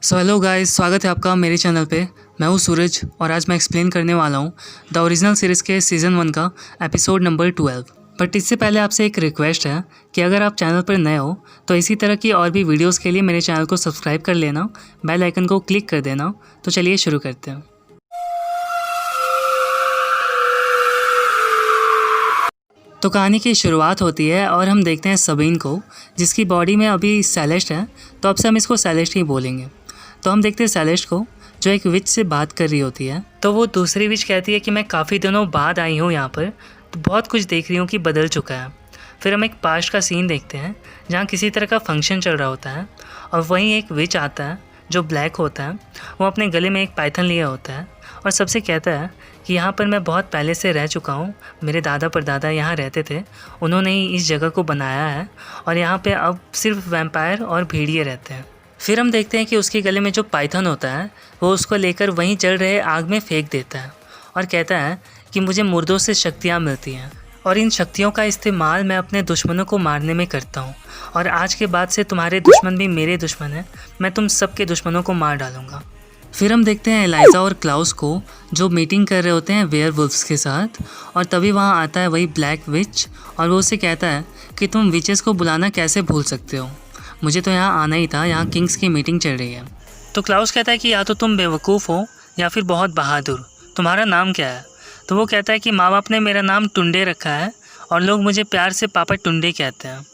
So hello guys, स्वागत है आपका मेरे चैनल पे। मैं हूँ सूरज और आज मैं एक्सप्लेन करने वाला हूँ द ओरिजिनल सीरीज़ के सीज़न 1 का एपिसोड नंबर 12। बट इससे पहले आपसे एक रिक्वेस्ट है कि अगर आप चैनल पर नए हो तो इसी तरह की और भी वीडियोस के लिए मेरे चैनल को सब्सक्राइब कर लेना, बेल आइकन को क्लिक कर देना। तो चलिए शुरू करते हैं। तो कहानी की शुरुआत होती है और हम देखते हैं सबीन को, जिसकी बॉडी में अभी सेलेस्ट है, तो अब से हम इसको सेलेस्ट ही बोलेंगे। तो हम देखते हैं सेलेस्ट को, जो एक विच से बात कर रही होती है। तो वो दूसरी विच कहती है कि मैं काफ़ी दिनों बाद आई हूँ यहाँ पर, तो बहुत कुछ देख रही हूँ कि बदल चुका है। फिर हम एक पास्ट का सीन देखते हैं जहाँ किसी तरह का फंक्शन चल रहा होता है और वहीं एक विच आता है जो ब्लैक होता है। वो अपने गले में एक पाइथन लिया होता है और सबसे कहता है कि यहाँ पर मैं बहुत पहले से रह चुका हूँ, मेरे दादा परदादा यहाँ रहते थे, उन्होंने ही इस जगह को बनाया है और यहाँ पे अब सिर्फ वैम्पायर और भेड़िए रहते हैं। फिर हम देखते हैं कि उसके गले में जो पाइथन होता है वो उसको लेकर वहीं जल रहे आग में फेंक देता है और कहता है कि मुझे मुर्दों से शक्तियाँ मिलती हैं और इन शक्तियों का इस्तेमाल मैं अपने दुश्मनों को मारने में करता हूँ और आज के बाद से तुम्हारे दुश्मन भी मेरे दुश्मन हैं, मैं तुम सबके दुश्मनों को मार डालूँगा। फिर हम देखते हैं एलाइजा और क्लाउस को जो मीटिंग कर रहे होते हैं वेयरवुल्फ्स के साथ, और तभी वहाँ आता है वही ब्लैक विच और वो उससे कहता है कि तुम विचेस को बुलाना कैसे भूल सकते हो, मुझे तो यहाँ आना ही था, यहाँ किंग्स की मीटिंग चल रही है। तो क्लाउस कहता है कि या तो तुम बेवकूफ़ हो या फिर बहुत बहादुर, तुम्हारा नाम क्या है? तो वो कहता है कि माँ बाप ने मेरा नाम टुंडे रखा है और लोग मुझे प्यार से पापा टुंडे कहते हैं।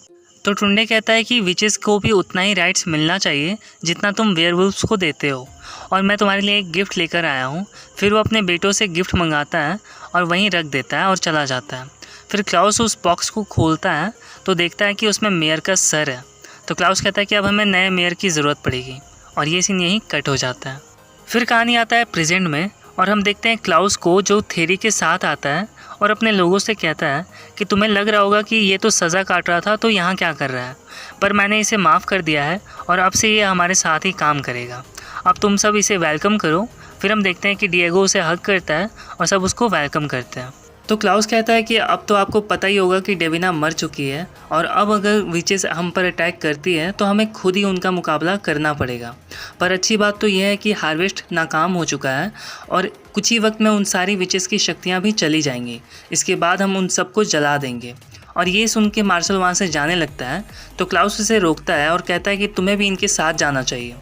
तो टुंडे कहता है कि विचेस को भी उतना ही राइट्स मिलना चाहिए जितना तुम वेयरवुल्फ्स को देते हो, और मैं तुम्हारे लिए एक गिफ्ट लेकर आया हूँ। फिर वो अपने बेटों से गिफ्ट मंगाता है और वहीं रख देता है और चला जाता है। फिर क्लाउस उस बॉक्स को खोलता है तो देखता है कि उसमें मेयर का सर है। तो क्लाउस कहता है कि अब हमें नए मेयर की ज़रूरत पड़ेगी और ये सीन यहीं कट हो जाता है। फिर कहानी आता है प्रेजेंट में और हम देखते हैं क्लाउस को जो थेरी के साथ आता है और अपने लोगों से कहता है कि तुम्हें लग रहा होगा कि ये तो सज़ा काट रहा था तो यहाँ क्या कर रहा है, पर मैंने इसे माफ़ कर दिया है और अब से ये हमारे साथ ही काम करेगा, अब तुम सब इसे वेलकम करो। फिर हम देखते हैं कि डिएगो उसे हग करता है और सब उसको वेलकम करते हैं। तो क्लाउस कहता है कि अब तो आपको पता ही होगा कि डेविना मर चुकी है और अब अगर विचेस हम पर अटैक करती है तो हमें खुद ही उनका मुकाबला करना पड़ेगा। पर अच्छी बात तो यह है कि हार्वेस्ट नाकाम हो चुका है और कुछ ही वक्त में उन सारी विचेस की शक्तियाँ भी चली जाएंगी। इसके बाद हम उन सबको जला देंगे। और ये सुन के मार्शल वहाँ से जाने लगता है तो क्लाउस उसे रोकता है और कहता है कि तुम्हें भी इनके साथ जाना चाहिए।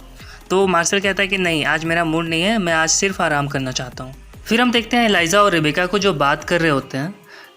तो मार्शल कहता है कि नहीं, आज मेरा मूड नहीं है, मैं आज सिर्फ आराम करना चाहता हूँ। फिर हम देखते हैं एलाइजा और रेबेका को जो बात कर रहे होते हैं।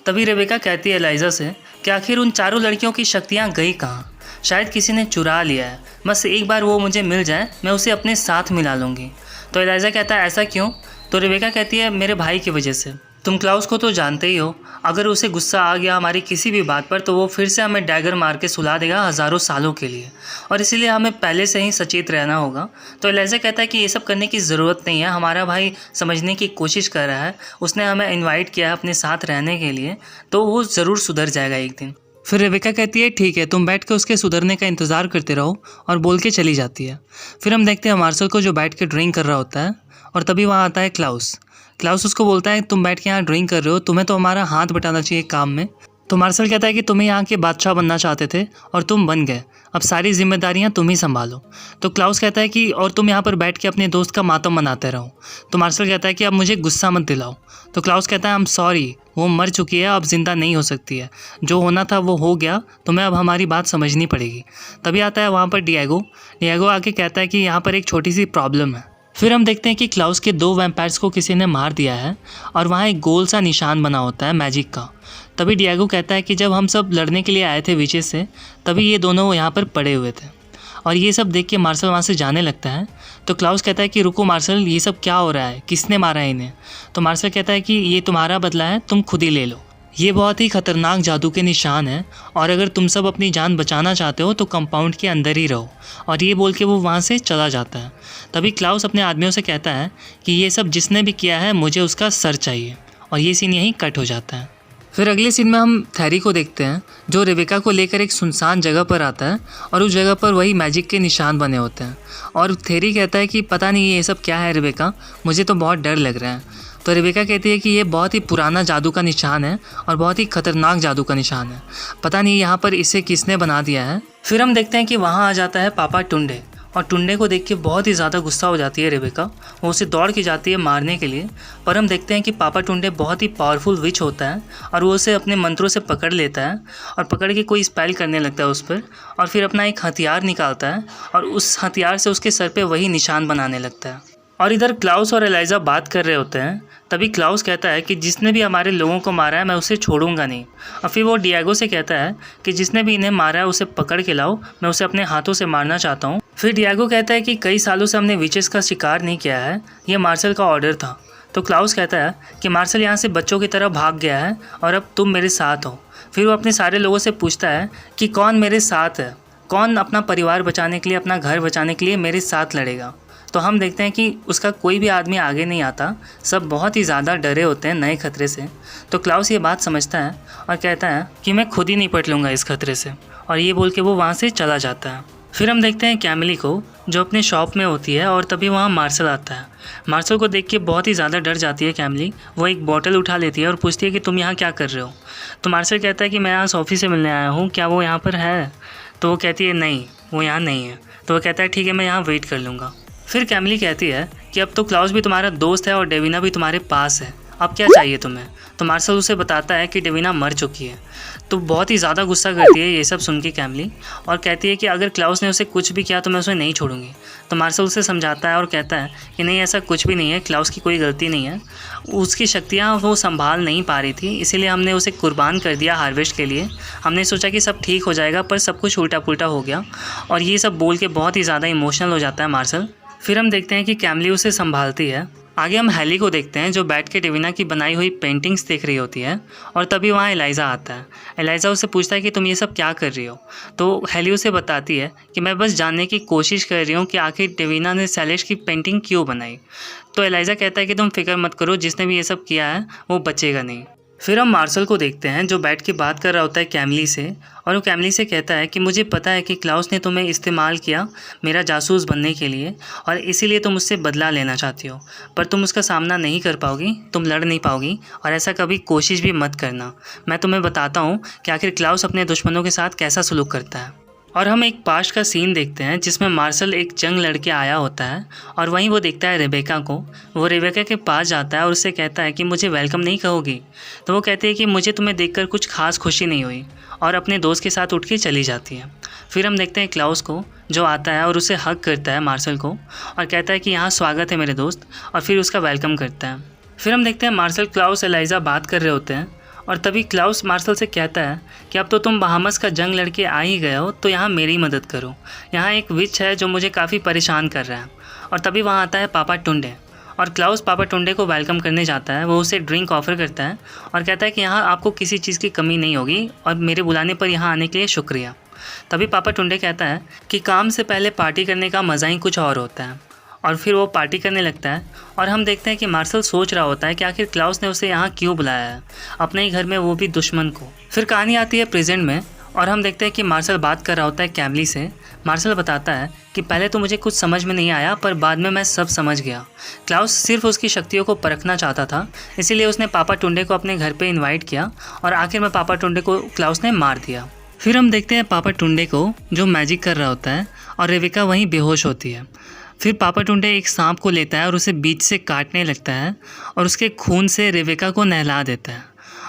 तभी रेबेका कहती है एलाइजा से कि आखिर उन चारों लड़कियों की शक्तियाँ गई कहाँ, शायद किसी ने चुरा लिया है, बस एक बार वो मुझे मिल जाए, मैं उसे अपने साथ मिला लूँगी। तो एलाइजा कहता है ऐसा क्यों? तो रेबेका कहती है मेरे भाई की वजह से। तुम क्लाउस को तो जानते ही हो, अगर उसे गुस्सा आ गया हमारी किसी भी बात पर तो वो फिर से हमें डैगर मार के सुला देगा हज़ारों सालों के लिए, और इसीलिए हमें पहले से ही सचेत रहना होगा। तो एलाइजा कहता है कि ये सब करने की ज़रूरत नहीं है, हमारा भाई समझने की कोशिश कर रहा है, उसने हमें इन्वाइट किया है अपने साथ रहने के लिए, तो वो ज़रूर सुधर जाएगा एक दिन। फिर रेबेका कहती है ठीक है, तुम बैठ के उसके सुधरने का इंतज़ार करते रहो, और बोल के चली जाती है। फिर हम देखते हैं मार्शल को जो बैठ के ड्रिंक कर रहा होता है और तभी वहाँ आता है क्लाउस। क्लाउस उसको बोलता है तुम बैठ के यहाँ ड्रिंक कर रहे हो, तुम्हें तो हमारा हाथ बटाना चाहिए काम में। तो मार्शल कहता है कि तुम्हें यहाँ के बादशाह बनना चाहते थे और तुम बन गए, अब सारी जिम्मेदारियाँ तुम ही संभालो। तो क्लाउस कहता है कि और तुम यहाँ पर बैठ के अपने दोस्त का मातम मनाते रहो। तो मार्शल कहता है कि अब मुझे गुस्सा मत दिलाओ। तो क्लाउस कहता है आई एम सॉरी, वो मर चुकी है, अब जिंदा नहीं हो सकती है, जो होना था वो हो गया, तुम्हें अब हमारी बात समझनी पड़ेगी। तभी आता है वहाँ पर डिएगो आके कहता है कि यहाँ पर एक छोटी सी प्रॉब्लम है। फिर हम देखते हैं कि क्लाउस के 2 वैम्पायर्स को किसी ने मार दिया है और वहाँ एक गोल सा निशान बना होता है मैजिक का। तभी डिएगो कहता है कि जब हम सब लड़ने के लिए आए थे विचेस से, तभी ये दोनों यहाँ पर पड़े हुए थे, और ये सब देख के मार्शल वहाँ से जाने लगता है। तो क्लाउस कहता है कि रुको मार्शल, ये सब क्या हो रहा है, किसने मारा है इन्हें? तो मार्शल कहता है कि ये तुम्हारा बदला है, तुम खुद ही ले लो, ये बहुत ही खतरनाक जादू के निशान है और अगर तुम सब अपनी जान बचाना चाहते हो तो कंपाउंड के अंदर ही रहो। और ये बोल के वो वहाँ से चला जाता है। तभी क्लाउस अपने आदमियों से कहता है कि ये सब जिसने भी किया है मुझे उसका सर चाहिए, और ये सीन यहीं कट हो जाता है। फिर अगले सीन में हम थैरी को देखते हैं जो रेबेका को लेकर एक सुनसान जगह पर आता है और उस जगह पर वही मैजिक के निशान बने होते हैं, और थैरी कहता है कि पता नहीं ये सब क्या है रेबेका, मुझे तो बहुत डर लग रहा है। तो रेबेका कहती है कि ये बहुत ही पुराना जादू का निशान है और बहुत ही खतरनाक जादू का निशान है, पता नहीं यहाँ पर इसे किसने बना दिया है। फिर हम देखते हैं कि वहाँ आ जाता है पापा टुंडे और टुंडे को देख के बहुत ही ज़्यादा गुस्सा हो जाती है रेबेका। वो उसे दौड़ के जाती है मारने के लिए, पर हम देखते हैं कि पापा टुंडे बहुत ही पावरफुल विच होता है और वो उसे अपने मंत्रों से पकड़ लेता है और पकड़ के कोई स्पेल करने लगता है उस पर, और फिर अपना एक हथियार निकालता है और उस हथियार से उसके सर पे वही निशान बनाने लगता है। और इधर क्लाउस और एलाइजा बात कर रहे होते हैं। तभी क्लाउस कहता है कि जिसने भी हमारे लोगों को मारा है मैं उसे छोड़ूंगा नहीं। और फिर वो डिएगो से कहता है कि जिसने भी इन्हें मारा है उसे पकड़ के लाओ, मैं उसे अपने हाथों से मारना चाहता हूँ। फिर डिएगो कहता है कि कई सालों से हमने विचेस का शिकार नहीं किया है, ये मार्शल का ऑर्डर था। तो क्लाउस कहता है कि मार्शल यहाँ से बच्चों की तरह भाग गया है और अब तुम मेरे साथ हो। फिर वो अपने सारे लोगों से पूछता है कि कौन मेरे साथ है, कौन अपना परिवार बचाने के लिए, अपना घर बचाने के लिए मेरे साथ लड़ेगा। तो हम देखते हैं कि उसका कोई भी आदमी आगे नहीं आता, सब बहुत ही ज़्यादा डरे होते हैं नए खतरे से। तो क्लाउस ये बात समझता है और कहता है कि मैं खुद ही निपट लूँगा इस खतरे से, और ये बोल के वो वहाँ से चला जाता है। फिर हम देखते हैं कैमिली को जो अपने शॉप में होती है और तभी वहाँ मार्शल आता है। मार्शल को देख के बहुत ही ज़्यादा डर जाती है कैमिली। वो एक बॉटल उठा लेती है और पूछती है कि तुम यहाँ क्या कर रहे हो। तो मार्शल कहता है कि मैं यहाँ सोफ़ी से मिलने आया हूँ, क्या वो यहाँ पर है। तो वो कहती है नहीं, वो यहाँ नहीं है। तो वो कहता है ठीक है, मैं यहाँ वेट कर लूँगा। फिर कैमिली कहती है कि अब तो क्लाउस भी तुम्हारा दोस्त है और डेविना भी तुम्हारे पास है, अब क्या चाहिए तुम्हें। तो मार्शल उसे बताता है कि डेविना मर चुकी है। तो बहुत ही ज़्यादा गुस्सा करती है ये सब सुन के कैमिली, और कहती है कि अगर क्लाउस ने उसे कुछ भी किया तो मैं उसे नहीं छोड़ूंगी। तो मार्शल उसे समझाता है और कहता है कि नहीं, ऐसा कुछ भी नहीं है, क्लाउस की कोई गलती नहीं है, उसकी शक्तियाँ वो संभाल नहीं पा रही थी, इसीलिए हमने उसे कुर्बान कर दिया हार्वेस्ट के लिए। हमने सोचा कि सब ठीक हो जाएगा, पर सब कुछ उल्टा पुल्टा हो गया। और ये सब बोल के बहुत ही ज़्यादा इमोशनल हो जाता है मार्शल। फिर हम देखते हैं कि कैमिली उसे संभालती है। आगे हम हेली को देखते हैं जो बैठ के डेविना की बनाई हुई पेंटिंग्स देख रही होती है, और तभी वहाँ एलाइजा आता है। एलाइजा उससे पूछता है कि तुम ये सब क्या कर रही हो। तो हेली उसे बताती है कि मैं बस जानने की कोशिश कर रही हूँ कि आखिर डेविना ने सेलेस्ट की पेंटिंग क्यों बनाई। तो एलाइजा कहता है कि तुम फिक्र मत करो, जिसने भी ये सब किया है वो बचेगा नहीं। फिर हम मार्शल को देखते हैं जो बैठ के बात कर रहा होता है कैमिली से, और वो कैमिली से कहता है कि मुझे पता है कि क्लाउस ने तुम्हें इस्तेमाल किया मेरा जासूस बनने के लिए, और इसीलिए तुम उससे बदला लेना चाहती हो, पर तुम उसका सामना नहीं कर पाओगी, तुम लड़ नहीं पाओगी, और ऐसा कभी कोशिश भी मत करना। मैं तुम्हें बताता हूँ कि आखिर क्लाउस अपने दुश्मनों के साथ कैसा सलूक करता है। और हम एक पास्ट का सीन देखते हैं जिसमें मार्शल एक जंग लड़के आया होता है, और वहीं वो देखता है रेबेका को। वो रेबेका के पास जाता है और उससे कहता है कि मुझे वेलकम नहीं कहोगी। तो वो कहती है कि मुझे तुम्हें देखकर कुछ खास खुशी नहीं हुई, और अपने दोस्त के साथ उठ के चली जाती है। फिर हम देखते हैं क्लाउस को जो आता है और उसे हग करता है मार्शल को, और कहता है कि यहाँ स्वागत है मेरे दोस्त, और फिर उसका वेलकम करता है। फिर हम देखते हैं मार्शल, क्लाउस, एलाइजा बात कर रहे होते हैं, और तभी क्लाउस मार्शल से कहता है कि अब तो तुम बहामस का जंग लड़के आ ही गए हो, तो यहाँ मेरी मदद करो। यहाँ एक विच है जो मुझे काफ़ी परेशान कर रहा है। और तभी वहाँ आता है पापा टुंडे, और क्लाउस पापा टुंडे को वेलकम करने जाता है। वो उसे ड्रिंक ऑफर करता है और कहता है कि यहाँ आपको किसी चीज़ की कमी नहीं होगी, और मेरे बुलाने पर यहाँ आने के लिए शुक्रिया। तभी पापा टुंडे कहता है कि काम से पहले पार्टी करने का मज़ा ही कुछ और होता है, और फिर वो पार्टी करने लगता है। और हम देखते हैं कि मार्शल सोच रहा होता है कि आखिर क्लाउस ने उसे यहाँ क्यों बुलाया है, अपने ही घर में, वो भी दुश्मन को। फिर कहानी आती है प्रेजेंट में, और हम देखते हैं कि मार्शल बात कर रहा होता है कैमिली से। मार्शल बताता है कि पहले तो मुझे कुछ समझ में नहीं आया, पर बाद में मैं सब समझ गया। क्लाउस सिर्फ उसकी शक्तियों को परखना चाहता था, इसीलिए उसने पापा टुंडे को अपने घर पे इनवाइट किया, और आखिर में पापा टुंडे को क्लाउस ने मार दिया। फिर हम देखते हैं पापा टुंडे को जो मैजिक कर रहा होता है, और रेबेका वहीं बेहोश होती है। फिर पापा टुंडे एक सांप को लेता है और उसे बीच से काटने लगता है, और उसके खून से रेबेका को नहला देता है,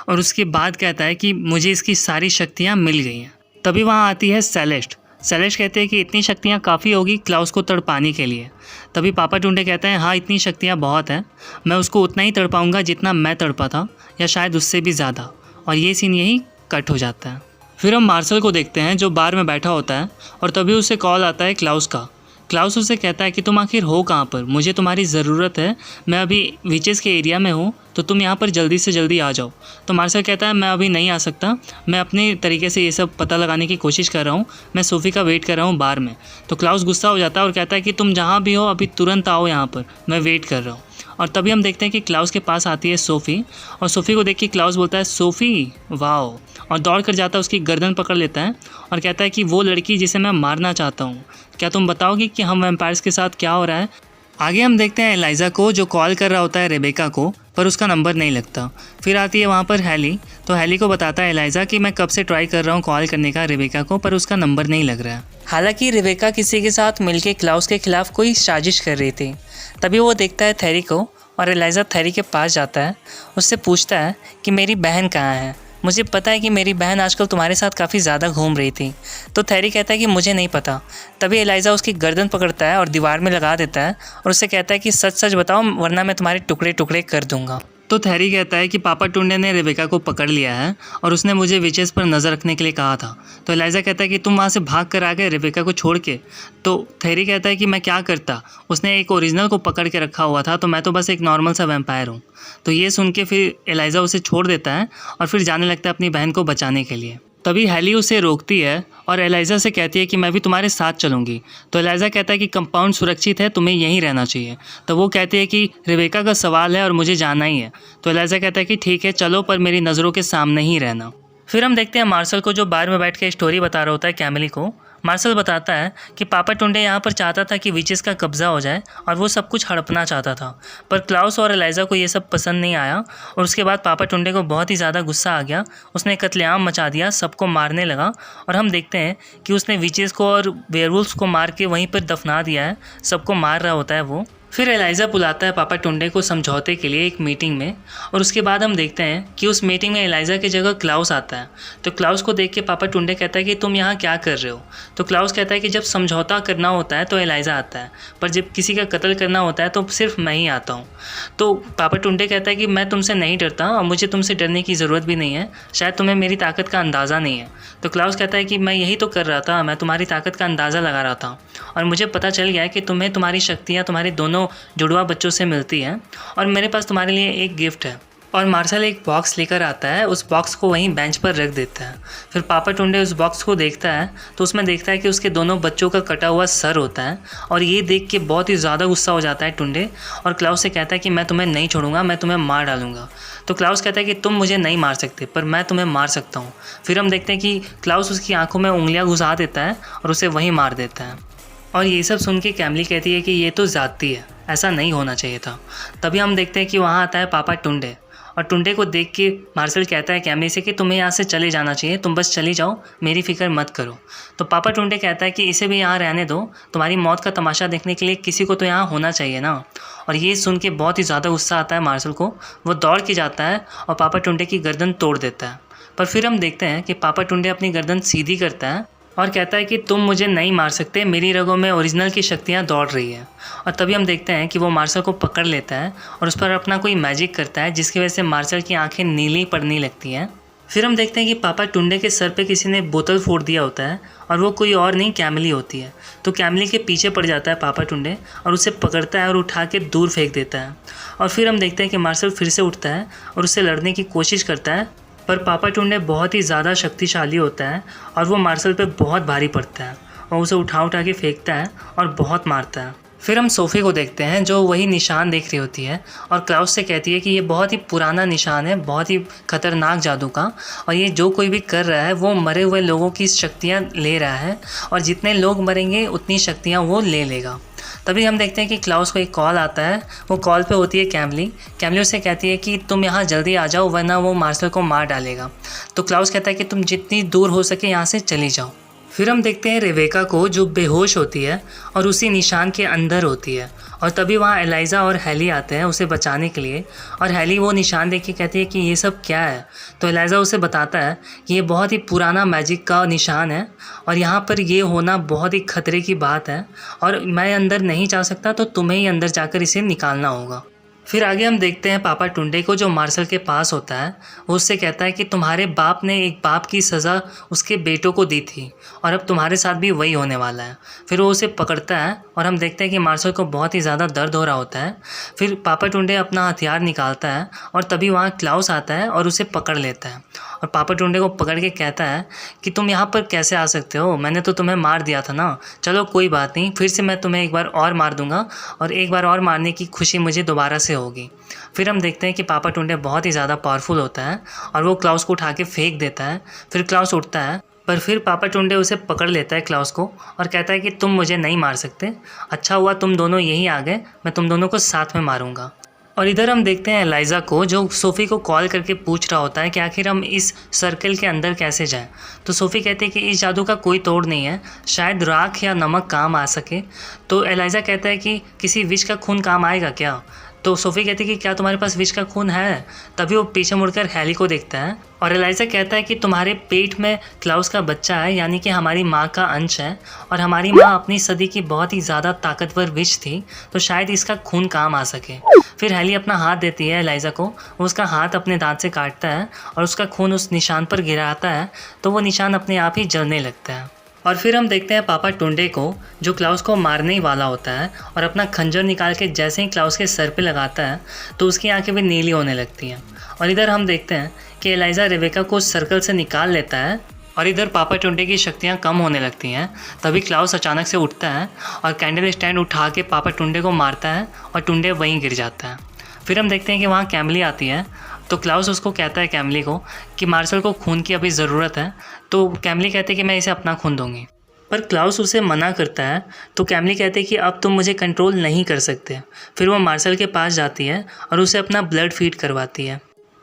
और उसके बाद कहता है कि मुझे इसकी सारी शक्तियाँ मिल गई हैं। तभी वहाँ आती है सेलेस्ट। सेलेस्ट कहते हैं कि इतनी शक्तियाँ काफ़ी होगी क्लाउस को तड़पाने के लिए। तभी पापा टुंडे कहते हैं हाँ, इतनी शक्तियाँ बहुत हैं, मैं उसको उतना ही तड़पाऊँगा जितना मैं तड़पा था, या शायद उससे भी ज़्यादा। और ये सीन यही कट हो जाता है। फिर हम मार्शल को देखते हैं जो बार में बैठा होता है, और तभी उसे कॉल आता है क्लाउस का। क्लाउस उसे कहता है कि तुम आखिर हो कहाँ पर, मुझे तुम्हारी ज़रूरत है, मैं अभी विचेस के एरिया में हूँ, तो तुम यहाँ पर जल्दी से जल्दी आ जाओ। तो मार्शल कहता है मैं अभी नहीं आ सकता, मैं अपने तरीके से ये सब पता लगाने की कोशिश कर रहा हूँ, मैं सोफ़ी का वेट कर रहा हूँ बार में। तो क्लाउस गुस्सा हो जाता है और कहता है कि तुम जहाँ भी हो अभी तुरंत आओ यहाँ पर, मैं वेट कर रहा हूँ। और तभी हम देखते हैं कि क्लाउस के पास आती है सोफ़ी, और सोफ़ी को देख के क्लाउस बोलता है सोफ़ी वाओ, और दौड़ कर जाता है, उसकी गर्दन पकड़ लेता है और कहता है कि वो लड़की जिसे मैं मारना चाहता हूँ, क्या तुम बताओगी कि हम वैम्पायर्स के साथ क्या हो रहा है। आगे हम देखते हैं एलाइजा को जो कॉल कर रहा होता है रेबेका को, पर उसका नंबर नहीं लगता। फिर आती है वहाँ पर हैली, तो हैली को बताता है एलाइजा कि मैं कब से ट्राई कर रहा हूँ कॉल करने का रेबेका को, पर उसका नंबर नहीं लग रहा है। हालांकि रेबेका किसी के साथ मिलकर क्लाउस के खिलाफ कोई साजिश कर रही थी। तभी वो देखता है थेरी को और एलाइजा थेरी के पास जाता है, उससे पूछता है कि मेरी बहन कहाँ है। मुझे पता है कि मेरी बहन आजकल तुम्हारे साथ काफ़ी ज़्यादा घूम रही थी। तो थेरी कहता है कि मुझे नहीं पता। तभी एलाइजा उसकी गर्दन पकड़ता है और दीवार में लगा देता है और उससे कहता है कि सच सच बताओ, वरना मैं तुम्हारे टुकड़े टुकड़े कर दूंगा। तो थेरी कहता है कि पापा टुंडे ने रेबेका को पकड़ लिया है और उसने मुझे विचेस पर नज़र रखने के लिए कहा था। तो एलाइजा कहता है कि तुम वहाँ से भाग कर आ गए रेबेका को छोड़ के। तो थेरी कहता है कि मैं क्या करता, उसने एक ओरिजिनल को पकड़ के रखा हुआ था, तो मैं तो बस एक नॉर्मल सा वैम्पायर हूँ। तो ये सुन के फिर एलाइजा उसे छोड़ देता है और फिर जाने लगता है अपनी बहन को बचाने के लिए। तभी हैली उसे रोकती है और एलाइजा से कहती है कि मैं भी तुम्हारे साथ चलूँगी। तो एलाइजा कहता है कि कंपाउंड सुरक्षित है, तुम्हें यहीं रहना चाहिए। तो वो कहती है कि रेबेका का सवाल है और मुझे जाना ही है। तो एलाइजा कहता है कि ठीक है चलो, पर मेरी नज़रों के सामने ही रहना। फिर हम देखते हैं मार्शल को, जो बार में बैठ के स्टोरी बता रहा होता है कैमिली को। मार्शल बताता है कि पापा टुंडे यहाँ पर चाहता था कि विचेस का कब्जा हो जाए और वो सब कुछ हड़पना चाहता था, पर क्लाउस और एलाइजा को ये सब पसंद नहीं आया और उसके बाद पापा टुंडे को बहुत ही ज़्यादा गुस्सा आ गया। उसने कत्लेआम मचा दिया, सबको मारने लगा और हम देखते हैं कि उसने विचेस को और वेयरवुल्फ्स को मार के वहीं पर दफना दिया है, सबको मार रहा होता है वो। फिर एलाइजा बुलाता है पापा टुंडे को समझौते के लिए एक मीटिंग में और उसके बाद हम देखते हैं कि उस मीटिंग में एलाइजा की जगह क्लाउस आता है। तो क्लाउस को देख के पापा टुंडे कहता है कि तुम यहाँ क्या कर रहे हो। तो क्लाउस कहता है कि जब समझौता करना होता है तो एलाइजा आता है, पर जब किसी का कत्ल करना होता है तो सिर्फ मैं ही आता हूँ। तो पापा टुंडे कहता है कि मैं तुमसे नहीं डरता और मुझे तुमसे डरने की ज़रूरत भी नहीं है, शायद तुम्हें मेरी ताकत का अंदाज़ा नहीं है। तो क्लाउस कहता है कि मैं यही तो कर रहा था, मैं तुम्हारी ताकत का अंदाज़ा लगा रहा था और मुझे पता चल गया है कि तुम्हें तुम्हारी शक्तियाँ तुम्हारे दोनों जुड़वा बच्चों से मिलती हैं और मेरे पास तुम्हारे लिए एक गिफ्ट है। और मार्शल एक बॉक्स लेकर आता है, उस बॉक्स को वहीं बेंच पर रख देता है। फिर पापा टुंडे उस बॉक्स को देखता है तो उसमें देखता है कि उसके दोनों बच्चों का कटा हुआ सर होता है और ये देख के बहुत ही ज़्यादा गुस्सा हो जाता है टुंडे और क्लाउस से कहता है कि मैं तुम्हें नहीं छोड़ूंगा, मैं तुम्हें मार डालूंगा। तो क्लाउस कहता है कि तुम मुझे नहीं मार सकते, पर मैं तुम्हें मार सकता हूँ। फिर हम देखते हैं कि क्लाउस उसकी आंखों में उंगलियाँ घुसा देता है और उसे वहीं मार देता है। और ये सब सुन के कैमिली कहती है कि ये तो ज़्यादती है, ऐसा नहीं होना चाहिए था। तभी हम देखते हैं कि वहाँ आता है पापा टुंडे और टुंडे को देख के मार्शल कहता है कैमिली से कि तुम्हें यहाँ से चले जाना चाहिए, तुम बस चली जाओ, मेरी फिक्र मत करो। तो पापा टुंडे कहता है कि इसे भी यहाँ रहने दो, तुम्हारी मौत का तमाशा देखने के लिए किसी को तो यहाँ होना चाहिए ना। और ये सुन के बहुत ही ज़्यादा गुस्सा आता है मार्शल को, वो दौड़ के जाता है और पापा टुंडे की गर्दन तोड़ देता है। पर फिर हम देखते हैं कि पापा टुंडे अपनी गर्दन सीधी करता है और कहता है कि तुम मुझे नहीं मार सकते, मेरी रगों में ओरिजिनल की शक्तियाँ दौड़ रही है। और तभी हम देखते हैं कि वो मार्शल को पकड़ लेता है और उस पर अपना कोई मैजिक करता है, जिसकी वजह से मार्शल की आंखें नीली पड़ने लगती हैं। फिर हम देखते हैं कि पापा टुंडे के सर पे किसी ने बोतल फोड़ दिया होता है और वो कोई और नहीं कैमिली होती है। तो कैमिली के पीछे पड़ जाता है पापा टुंडे और उसे पकड़ता है और उठा के दूर फेंक देता है। और फिर हम देखते हैं कि मार्शल फिर से उठता है और उससे लड़ने की कोशिश करता है, पर पापा टुंडे बहुत ही ज़्यादा शक्तिशाली होता है और वो मार्शल पे बहुत भारी पड़ता है और उसे उठा के फेंकता है और बहुत मारता है। फिर हम सोफ़े को देखते हैं, जो वही निशान देख रही होती है और क्लाउस से कहती है कि ये बहुत ही पुराना निशान है, बहुत ही खतरनाक जादू का, और ये जो कोई भी कर रहा है वो मरे हुए लोगों की शक्तियाँ ले रहा है और जितने लोग मरेंगे उतनी शक्तियाँ वो ले लेगा। तभी हम देखते हैं कि क्लाउस को एक कॉल आता है, वो कॉल पे होती है कैमिली उससे कहती है कि तुम यहाँ जल्दी आ जाओ वरना वो मार्शल को मार डालेगा। तो क्लाउस कहता है कि तुम जितनी दूर हो सके यहाँ से चली जाओ। फिर हम देखते हैं रेबेका को, जो बेहोश होती है और उसी निशान के अंदर होती है, और तभी वहाँ एलाइजा और हैली आते हैं उसे बचाने के लिए। और हैली वो निशान देख के कहती है कि ये सब क्या है। तो एलाइजा उसे बताता है कि ये बहुत ही पुराना मैजिक का निशान है और यहाँ पर ये होना बहुत ही खतरे की बात है और मैं अंदर नहीं जा सकता, तो तुम्हें ही अंदर जाकर इसे निकालना होगा। फिर आगे हम देखते हैं पापा टुंडे को, जो मार्शल के पास होता है। वो उससे कहता है कि तुम्हारे बाप ने एक बाप की सज़ा उसके बेटों को दी थी और अब तुम्हारे साथ भी वही होने वाला है। फिर वो उसे पकड़ता है और हम देखते हैं कि मार्शल को बहुत ही ज़्यादा दर्द हो रहा होता है। फिर पापा टुंडे अपना हथियार निकालता है और तभी वहाँ क्लाउस आता है और उसे पकड़ लेता है और पापा टुंडे को पकड़ के कहता है कि तुम यहाँ पर कैसे आ सकते हो, मैंने तो तुम्हें मार दिया था ना। चलो कोई बात नहीं, फिर से मैं तुम्हें एक बार और मार दूंगा और एक बार और मारने की खुशी मुझे दोबारा से होगी। फिर हम देखते हैं कि पापा टुंडे बहुत ही ज़्यादा पावरफुल होता है और वो क्लाउस को उठा के फेंक देता है। फिर क्लाउस उठता है, पर फिर पापा टुंडे उसे पकड़ लेता है क्लाउस को और कहता है कि तुम मुझे नहीं मार सकते, अच्छा हुआ तुम दोनों यहीं आ गए, मैं तुम दोनों को साथ में मारूंगा। और इधर हम देखते हैं एलाइज़ा को, जो सोफ़ी को कॉल करके पूछ रहा होता है कि आखिर हम इस सर्कल के अंदर कैसे जाएं। तो सोफ़ी कहती है कि इस जादू का कोई तोड़ नहीं है, शायद राख या नमक काम आ सके। तो एलाइज़ा कहता है कि किसी विच का खून काम आएगा क्या। तो सोफ़ी कहती है कि क्या तुम्हारे पास विच का खून है। तभी वो पीछे मुड़कर हैली को देखता है और एलाइज़ा कहता है कि तुम्हारे पेट में क्लाउस का बच्चा है, यानी कि हमारी माँ का अंश है, और हमारी माँ अपनी सदी की बहुत ही ज़्यादा ताकतवर विच थी, तो शायद इसका खून काम आ सके। फिर हैली अपना हाथ देती है एलाइज़ा को, वो उसका हाथ अपने दांत से काटता है और उसका खून उस निशान पर गिराता है, तो वो निशान अपने आप ही जलने लगता है। और फिर हम देखते हैं पापा टुंडे को, जो क्लाउस को मारने ही वाला होता है, और अपना खंजर निकाल के जैसे ही क्लाउस के सर पे लगाता है तो उसकी आंखें भी नीली होने लगती हैं। और इधर हम देखते हैं कि एलाइज़ा रेबेका को उस सर्कल से निकाल लेता है और इधर पापा टुंडे की शक्तियाँ कम होने लगती हैं। तभी क्लाउस अचानक से उठता है और कैंडल स्टैंड उठा के पापा टुंडे को मारता है और टुंडे वहीं गिर जाता है। फिर हम देखते हैं कि वहाँ कैमली आती है, तो क्लाउस उसको कहता है कैमली को कि मार्शल को खून की अभी ज़रूरत है। तो कैमली कहती है कि मैं इसे अपना खून दूंगी, पर क्लाउस उसे मना करता है। तो कैमली कहते हैं कि अब तुम मुझे कंट्रोल नहीं कर सकते। फिर वो मार्शल के पास जाती है और उसे अपना ब्लड फीड करवाती है।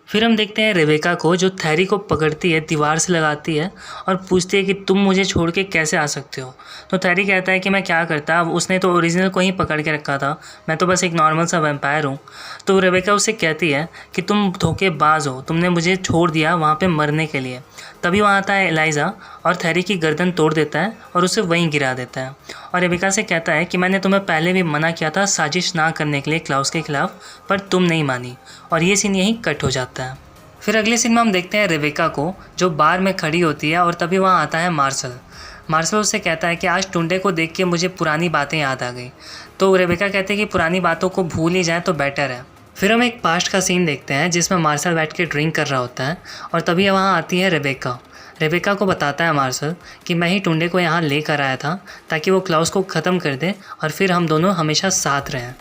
फिर हम देखते हैं रेबेका को, जो थैरी को पकड़ती है, दीवार से लगाती है और पूछती है कि तुम मुझे छोड़ के कैसे आ सकते हो। तो थैरी कहता है कि मैं क्या करता, उसने तो ओरिजिनल को ही पकड़ के रखा था, मैं तो बस एक नॉर्मल सा वैम्पायर हूँ। तो रेबेका उससे कहती है कि तुम धोखेबाज हो, तुमने मुझे छोड़ दिया वहाँ पे मरने के लिए। तभी वहाँ आता है एलाइज़ा और थैरी की गर्दन तोड़ देता है और उसे वहीं गिरा देता है। और रेबेका से कहता है कि मैंने तुम्हें पहले भी मना किया था साजिश ना करने के लिए क्लाउस के खिलाफ, पर तुम नहीं मानी। और ये सीन यहीं कट हो जाता है। फिर अगले सीन में हम देखते हैं रेबेका को, जो बार में खड़ी होती है, और तभी वहाँ आता है मार्शल उससे कहता है कि आज टुंडे को देख के मुझे पुरानी बातें याद आ गई। तो रेबेका कहते हैं कि पुरानी बातों को भूल ही जाए तो बेटर है। फिर हम एक पास्ट का सीन देखते हैं जिसमें मार्शल बैठ के ड्रिंक कर रहा होता है, और तभी वहाँ आती है रेबेका को बताता है मार्शल कि मैं ही टुंडे को यहाँ लेकर आया था ताकि वो क्लाउस को ख़त्म कर दे और फिर हम दोनों हमेशा साथ रहें।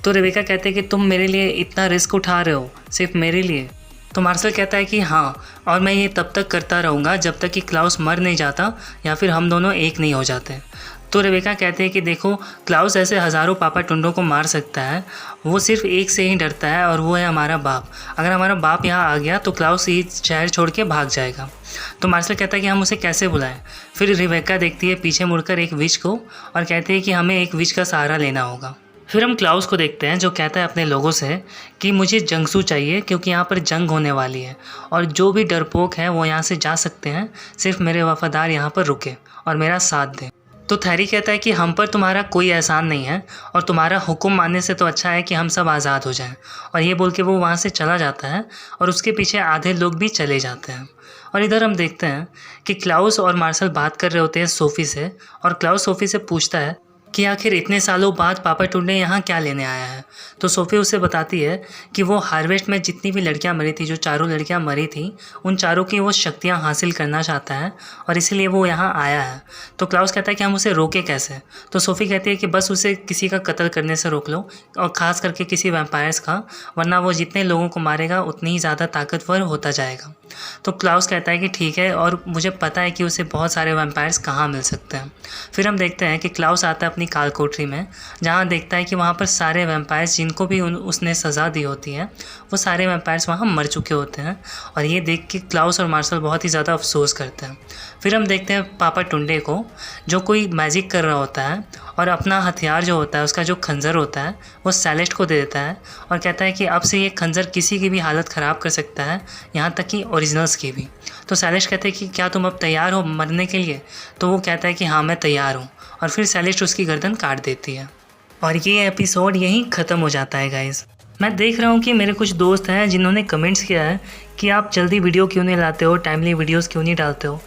तो रेबेका कहते हैं कि तुम मेरे लिए इतना रिस्क उठा रहे हो, सिर्फ मेरे लिए। तो मार्शल कहता है कि हाँ, और मैं ये तब तक करता रहूँगा जब तक कि क्लाउस मर नहीं जाता या फिर हम दोनों एक नहीं हो जाते। तो रेबेका कहते हैं कि देखो, क्लाउस ऐसे हज़ारों पापा टुंडों को मार सकता है, वो सिर्फ एक से ही डरता है, और वो है हमारा बाप। अगर हमारा बाप यहाँ आ गया तो क्लाउस ये शहर छोड़ के भाग जाएगा। तो मार्शल कहता है कि हम उसे कैसे बुलाएं। फिर रेबेका देखती है पीछे मुड़कर एक विच को और कहती है कि हमें एक विच का सहारा लेना होगा। फिर हम क्लाउस को देखते हैं, जो कहता है अपने लोगों से कि मुझे जंगसू चाहिए, क्योंकि यहाँ पर जंग होने वाली है और जो भी डरपोक हैं वो यहाँ से जा सकते हैं, सिर्फ मेरे वफादार यहाँ पर रुके और मेरा साथ दें। तो थैरी कहता है कि हम पर तुम्हारा कोई एहसान नहीं है और तुम्हारा हुक्म मानने से तो अच्छा है कि हम सब आज़ाद हो जाएं। और ये बोल के वो वहाँ से चला जाता है और उसके पीछे आधे लोग भी चले जाते हैं। और इधर हम देखते हैं कि क्लाउस और मार्शल बात कर रहे होते हैं सोफ़ी से, और क्लाउस सोफ़ी से पूछता है कि आखिर इतने सालों बाद पापा टुंडे यहाँ क्या लेने आया है। तो सोफ़ी उसे बताती है कि वो हार्वेस्ट में जितनी भी लड़कियाँ मरी थी, जो चारों लड़कियाँ मरी थी, उन चारों की वो शक्तियाँ हासिल करना चाहता है और इसीलिए वो यहाँ आया है। तो क्लाउस कहता है कि हम उसे रोके कैसे। तो सोफ़ी कहती है कि बस उसे किसी का कत्ल करने से रोक लो, और ख़ास करके किसी वैम्पायर्स का, वरना वो जितने लोगों को मारेगा उतनी ही ज़्यादा ताकतवर होता जाएगा। तो क्लाउस कहता है कि ठीक है, और मुझे पता है कि उसे बहुत सारे वैम्पायर्स कहाँ मिल सकते हैं। फिर हम देखते हैं कि क्लाउस आता है अपनी काल कोठरी में, जहाँ देखता है कि वहाँ पर सारे वैम्पायर्स जिनको भी उसने सज़ा दी होती है, वो सारे वैम्पायर्स वहाँ मर चुके होते हैं। और ये देख के क्लाउस और मार्शल बहुत ही ज़्यादा अफसोस करते हैं। फिर हम देखते हैं पापा टुंडे को, जो कोई मैजिक कर रहा होता है और अपना हथियार जो होता है, उसका जो खंजर होता है, वो सेलेस्ट को दे देता है और कहता है कि अब से ये खंजर किसी की भी हालत ख़राब कर सकता है, यहाँ तक कि ओरिजिनल्स की भी। तो सेलेस्ट कहते हैं कि क्या तुम अब तैयार हो मरने के लिए। तो वो कहता है कि हाँ, मैं तैयार हूँ, और फिर सेलेस्ट उसकी गर्दन काट देती है। और ये एपिसोड यहीं ख़त्म हो जाता है गाइस। मैं देख रहा हूँ कि मेरे कुछ दोस्त हैं जिन्होंने कमेंट्स किया है कि आप जल्दी वीडियो क्यों नहीं लाते हो, टाइमली वीडियोस क्यों नहीं डालते हो।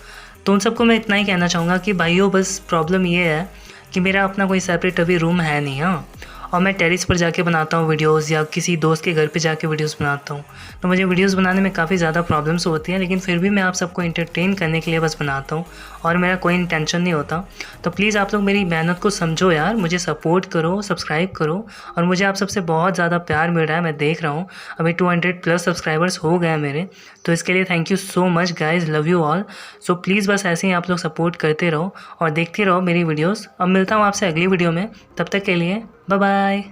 तो उन सबको मैं इतना ही कहना चाहूँगा कि भाइयों, बस प्रॉब्लम ये है कि मेरा अपना कोई सेपरेट अभी रूम है नहीं। हाँ, और मैं टेरेस पर जाके बनाता हूँ वीडियोस, या किसी दोस्त के घर पे जाके वीडियोस बनाता हूँ, तो मुझे वीडियोस बनाने में काफ़ी ज़्यादा प्रॉब्लम्स होती हैं, लेकिन फिर भी मैं आप सबको एंटरटेन करने के लिए बस बनाता हूँ और मेरा कोई इंटेंशन नहीं होता। तो प्लीज़ आप लोग मेरी मेहनत को समझो यार, मुझे सपोर्ट करो, सब्सक्राइब करो, और मुझे आप सबसे बहुत ज़्यादा प्यार मिल रहा है। मैं देख रहा हूँ अभी 200+ सब्सक्राइबर्स हो गए हैं मेरे, तो इसके लिए thank you so much guys, love you all. So please बस ऐसे ही आप लोग सपोर्ट करते रहो और देखते रहो मेरी वीडियोज़। अब मिलता हूँ आपसे अगली वीडियो में, तब तक के लिए बाय बाय।